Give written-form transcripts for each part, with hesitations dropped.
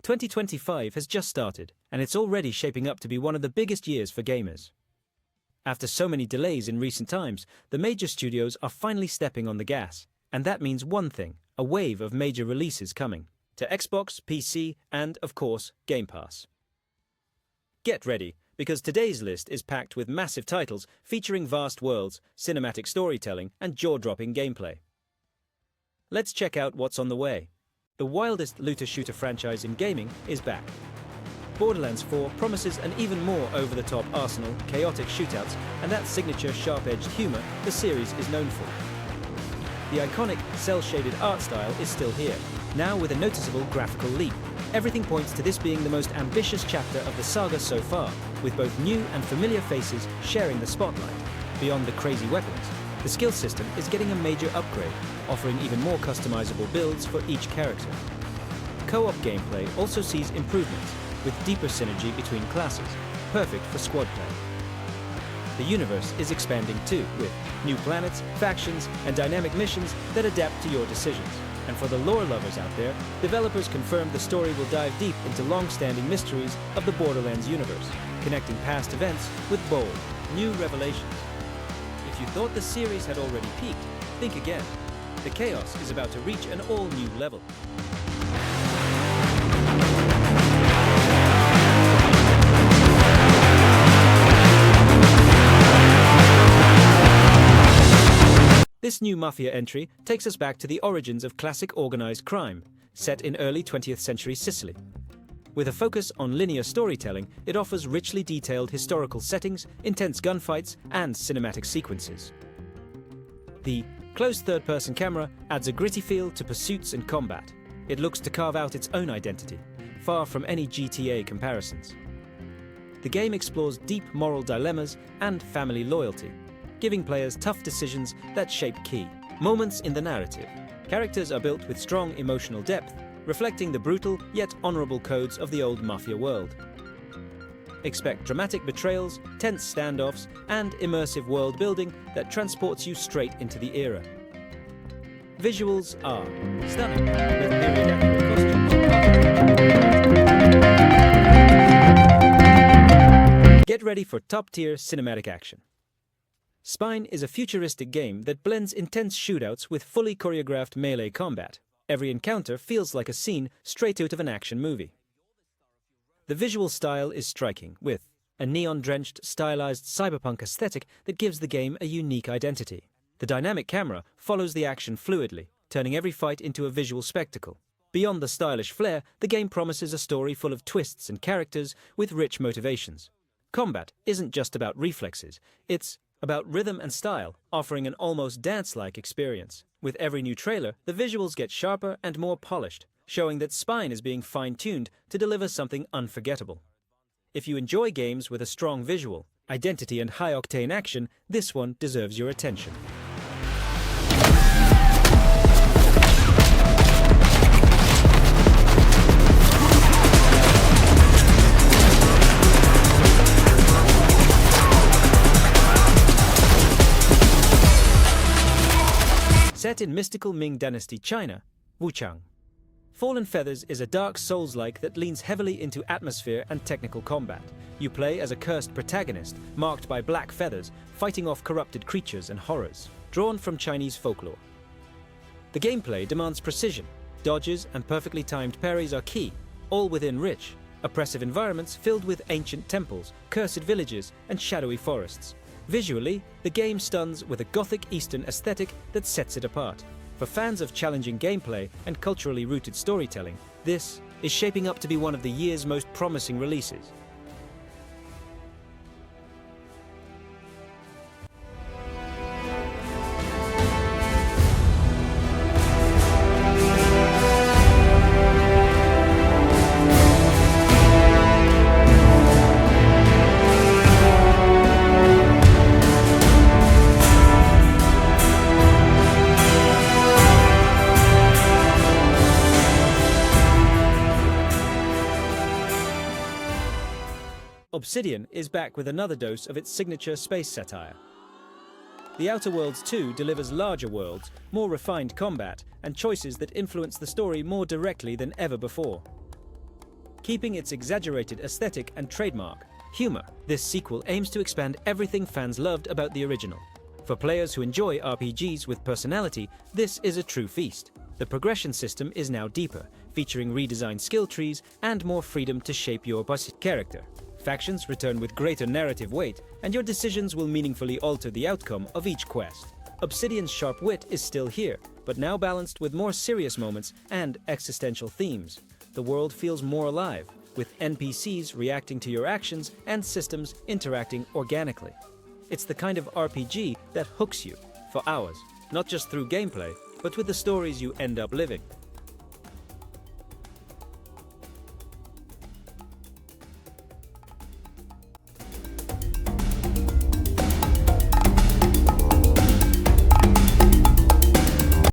2025 has just started, and it's already shaping up to be one of the biggest years for gamers. After so many delays in recent times, the major studios are finally stepping on the gas, and that means one thing: a wave of major releases coming to Xbox, PC, and, of course, Game Pass. Get ready, because today's list is packed with massive titles featuring vast worlds, cinematic storytelling, and jaw-dropping gameplay. Let's check out what's on the way. The wildest looter-shooter franchise in gaming is back. Borderlands 4 promises an even more over-the-top arsenal, chaotic shootouts, and that signature sharp-edged humor the series is known for. The iconic cel-shaded art style is still here, now with a noticeable graphical leap. Everything points to this being the most ambitious chapter of the saga so far, with both new and familiar faces sharing the spotlight. Beyond the crazy weapons, the skill system is getting a major upgrade, offering even more customizable builds for each character. Co-op gameplay also sees improvements, with deeper synergy between classes, perfect for squad play. The universe is expanding too, with new planets, factions, and dynamic missions that adapt to your decisions. And for the lore lovers out there, developers confirmed the story will dive deep into long-standing mysteries of the Borderlands universe, connecting past events with bold, new revelations. If you thought the series had already peaked, think again. The chaos is about to reach an all-new level. This new Mafia entry takes us back to the origins of classic organized crime, set in early 20th century Sicily. With a focus on linear storytelling, it offers richly detailed historical settings, intense gunfights, and cinematic sequences. The close third-person camera adds a gritty feel to pursuits and combat. It looks to carve out its own identity, far from any GTA comparisons. The game explores deep moral dilemmas and family loyalty, giving players tough decisions that shape key moments in the narrative. Characters are built with strong emotional depth, reflecting the brutal yet honorable codes of the old Mafia world. Expect dramatic betrayals, tense standoffs, and immersive world building that transports you straight into the era. Visuals are stunning, with period-accurate costumes. Get ready for top-tier cinematic action. Spine is a futuristic game that blends intense shootouts with fully choreographed melee combat. Every encounter feels like a scene straight out of an action movie. The visual style is striking, with a neon-drenched, stylized cyberpunk aesthetic that gives the game a unique identity. The dynamic camera follows the action fluidly, turning every fight into a visual spectacle. Beyond the stylish flair, the game promises a story full of twists and characters with rich motivations. Combat isn't just about reflexes, it's about rhythm and style, offering an almost dance-like experience. With every new trailer, the visuals get sharper and more polished, showing that Spine is being fine-tuned to deliver something unforgettable. If you enjoy games with a strong visual, identity, and high-octane action, this one deserves your attention. Set in mystical Ming Dynasty China, Wuchang. Fallen Feathers is a dark Souls-like that leans heavily into atmosphere and technical combat. You play as a cursed protagonist, marked by black feathers, fighting off corrupted creatures and horrors, drawn from Chinese folklore. The gameplay demands precision. Dodges and perfectly timed parries are key, all within rich, oppressive environments filled with ancient temples, cursed villages, and shadowy forests. Visually, the game stuns with a gothic Eastern aesthetic that sets it apart. For fans of challenging gameplay and culturally rooted storytelling, this is shaping up to be one of the year's most promising releases. Obsidian is back with another dose of its signature space satire. The Outer Worlds 2 delivers larger worlds, more refined combat, and choices that influence the story more directly than ever before. keeping its exaggerated aesthetic and trademark, humor. This sequel aims to expand everything fans loved about the original. For players who enjoy RPGs with personality, this is a true feast. The progression system is now deeper, featuring redesigned skill trees and more freedom to shape your character. Factions return with greater narrative weight, and your decisions will meaningfully alter the outcome of each quest. Obsidian's sharp wit is still here, but now balanced with more serious moments and existential themes. The world feels more alive, with NPCs reacting to your actions and systems interacting organically. It's the kind of RPG that hooks you for hours, not just through gameplay, but with the stories you end up living.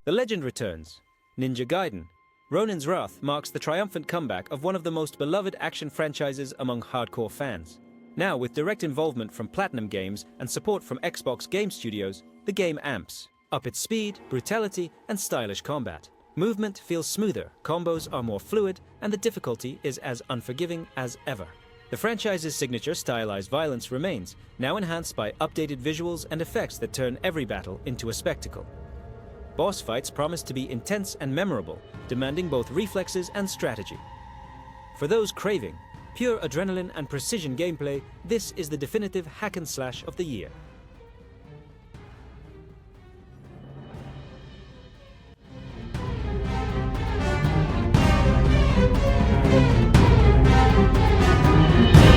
The legend returns. Ninja Gaiden. Ronin's Wrath marks the triumphant comeback of one of the most beloved action franchises among hardcore fans. Now, with direct involvement from Platinum Games and support from Xbox Game Studios, the game amps up its speed, brutality, and stylish combat. Movement feels smoother, combos are more fluid, and the difficulty is as unforgiving as ever. The franchise's signature stylized violence remains, now enhanced by updated visuals and effects that turn every battle into a spectacle. Boss fights promise to be intense and memorable, demanding both reflexes and strategy. For those craving pure adrenaline and precision gameplay, this is the definitive hack and slash of the year.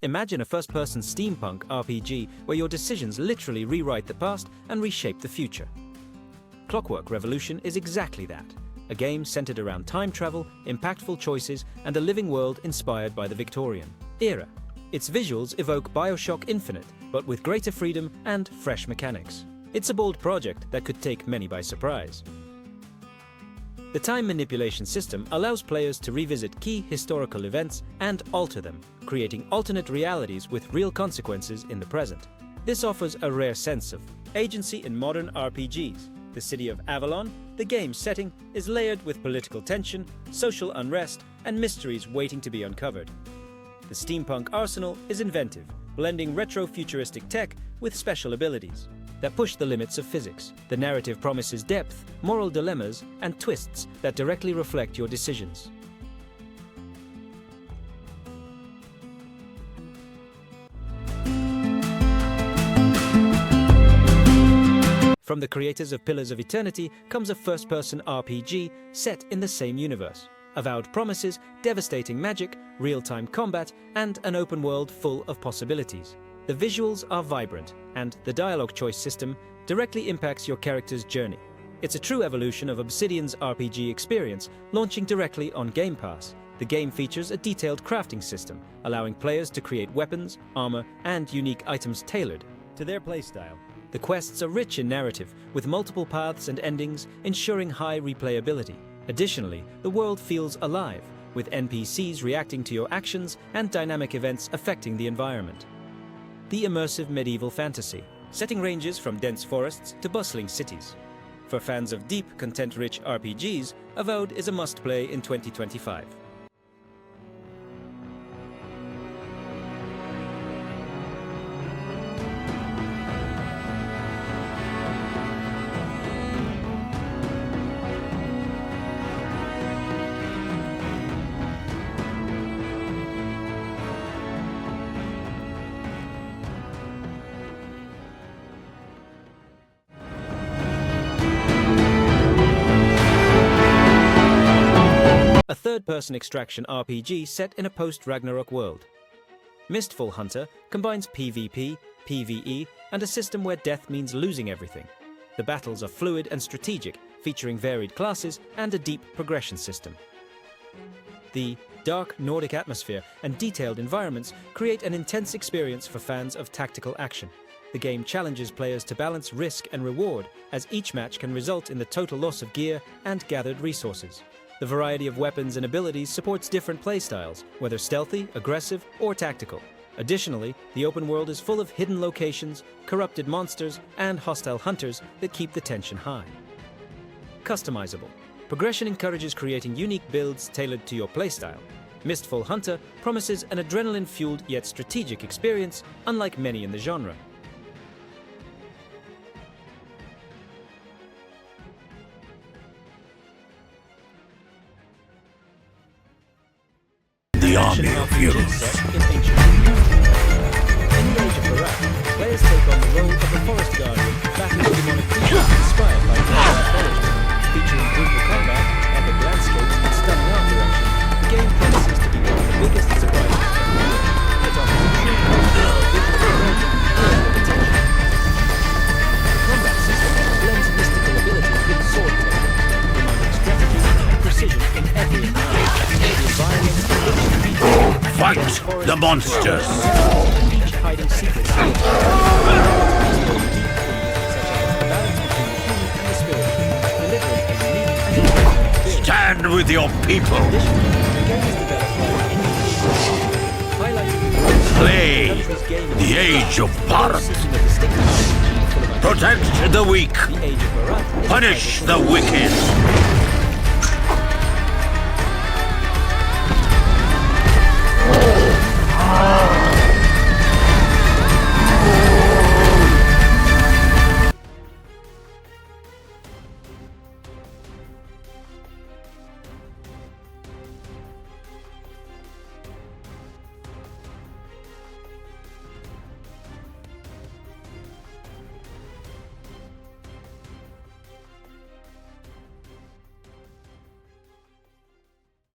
Imagine a first-person steampunk RPG where your decisions literally rewrite the past and reshape the future. Clockwork Revolution is exactly that. A game centered around time travel, impactful choices, and a living world inspired by the Victorian era. Its visuals evoke BioShock Infinite, but with greater freedom and fresh mechanics. It's a bold project that could take many by surprise. The time manipulation system allows players to revisit key historical events and alter them, creating alternate realities with real consequences in the present. This offers a rare sense of agency in modern RPGs. The city of Avalon, the game's setting, is layered with political tension, social unrest, and mysteries waiting to be uncovered. The steampunk arsenal is inventive, blending retro-futuristic tech with special abilities that push the limits of physics. The narrative promises depth, moral dilemmas, and twists that directly reflect your decisions. From the creators of Pillars of Eternity comes a first-person RPG set in the same universe. Avowed promises devastating magic, real-time combat, and an open world full of possibilities. The visuals are vibrant, and the dialogue choice system directly impacts your character's journey. It's a true evolution of Obsidian's RPG experience, launching directly on Game Pass. The game features a detailed crafting system, allowing players to create weapons, armor, and unique items tailored to their playstyle. The quests are rich in narrative, with multiple paths and endings, ensuring high replayability. Additionally, the world feels alive, with NPCs reacting to your actions and dynamic events affecting the environment. The immersive medieval fantasy. Setting ranges from dense forests to bustling cities. For fans of deep, content-rich RPGs, Avowed is a must-play in 2025. A third-person extraction RPG set in a post-Ragnarok world. Mistfall Hunter combines PvP, PvE, and a system where death means losing everything. The battles are fluid and strategic, featuring varied classes and a deep progression system. The dark Nordic atmosphere and detailed environments create an intense experience for fans of tactical action. The game challenges players to balance risk and reward, as each match can result in the total loss of gear and gathered resources. The variety of weapons and abilities supports different playstyles, whether stealthy, aggressive, or tactical. Additionally, the open world is full of hidden locations, corrupted monsters, and hostile hunters that keep the tension high. Customizable. Progression encourages creating unique builds tailored to your playstyle. Mistfall Hunter promises an adrenaline-fueled yet strategic experience, unlike many in the genre. The army of heroes. In the Age of Barat, players take on the role of the Forest Guardian, battling demonic creatures inspired by Gaiden mythology. Featuring brutal combat, epic landscapes, and stunning art direction, the game promises to be one of the biggest surprises of the year. It offers a true visual immersion and attention. The combat system blends mystical abilities with sword technique, demanding strategy and precision in every encounter. The environment Fight the monsters! each hiding secrets such as the balance between the human and the spirit, delivering a unique and engaging experience. Stand with your people! Additionally, the game is developed by indie highlighting the Play country's gaming the Age of Barat. seeking a distinctive identity full of Protect the weak! the Age of Barat is a Punish title the wicked!